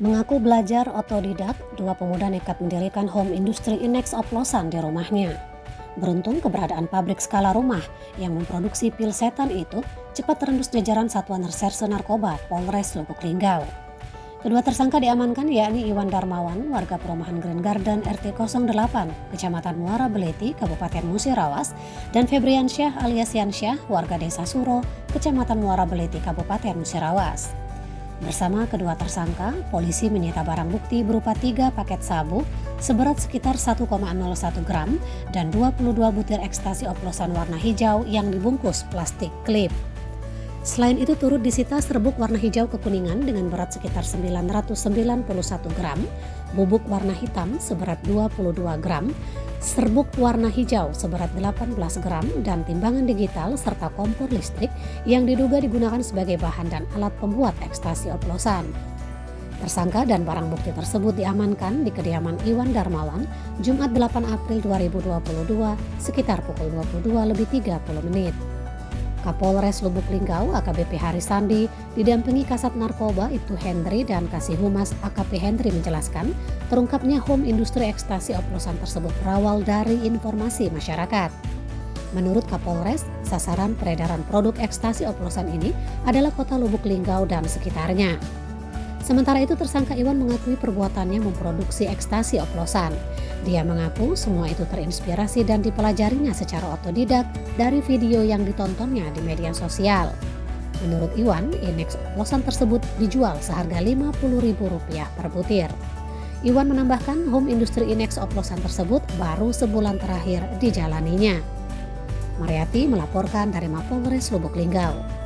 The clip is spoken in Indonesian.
Mengaku belajar otodidak, dua pemuda nekat mendirikan home industry Inex oplosan di rumahnya. Beruntung keberadaan pabrik skala rumah yang memproduksi pil setan itu cepat terendus jajaran Satuan Reserse Narkoba Polres Lubuk Linggau. Kedua tersangka diamankan yakni Iwan Darmawan, warga perumahan Green Garden RT 08, Kecamatan Muara Beliti, Kabupaten Musirawas, dan Febriansyah alias Yansyah, warga Desa Suro, Kecamatan Muara Beliti, Kabupaten Musirawas. Bersama kedua tersangka, polisi menyita barang bukti berupa 3 paket sabu seberat sekitar 1,01 gram dan 22 butir ekstasi oplosan warna hijau yang dibungkus plastik klip. Selain itu turut disita serbuk warna hijau kekuningan dengan berat sekitar 991 gram, bubuk warna hitam seberat 22 gram, serbuk warna hijau seberat 18 gram, dan timbangan digital serta kompor listrik yang diduga digunakan sebagai bahan dan alat pembuat ekstasi oplosan. Tersangka dan barang bukti tersebut diamankan di kediaman Iwan Darmawan Jumat 8 April 2022 sekitar pukul 22.30. Kapolres Lubuk Linggau AKBP Harisandi didampingi Kasat Narkoba Ibtu Hendri dan Kasih Humas AKP Hendri menjelaskan terungkapnya home industri ekstasi oplosan tersebut berawal dari informasi masyarakat. Menurut Kapolres, sasaran peredaran produk ekstasi oplosan ini adalah kota Lubuk Linggau dan sekitarnya. Sementara itu tersangka Iwan mengakui perbuatannya memproduksi ekstasi oplosan. Dia mengaku semua itu terinspirasi dan dipelajarinya secara otodidak dari video yang ditontonnya di media sosial. Menurut Iwan, Inex oplosan tersebut dijual seharga Rp50.000 per butir. Iwan menambahkan home industri Inex oplosan tersebut baru sebulan terakhir dijalaninya. Mariati melaporkan dari Mapolres Lubuk Linggau.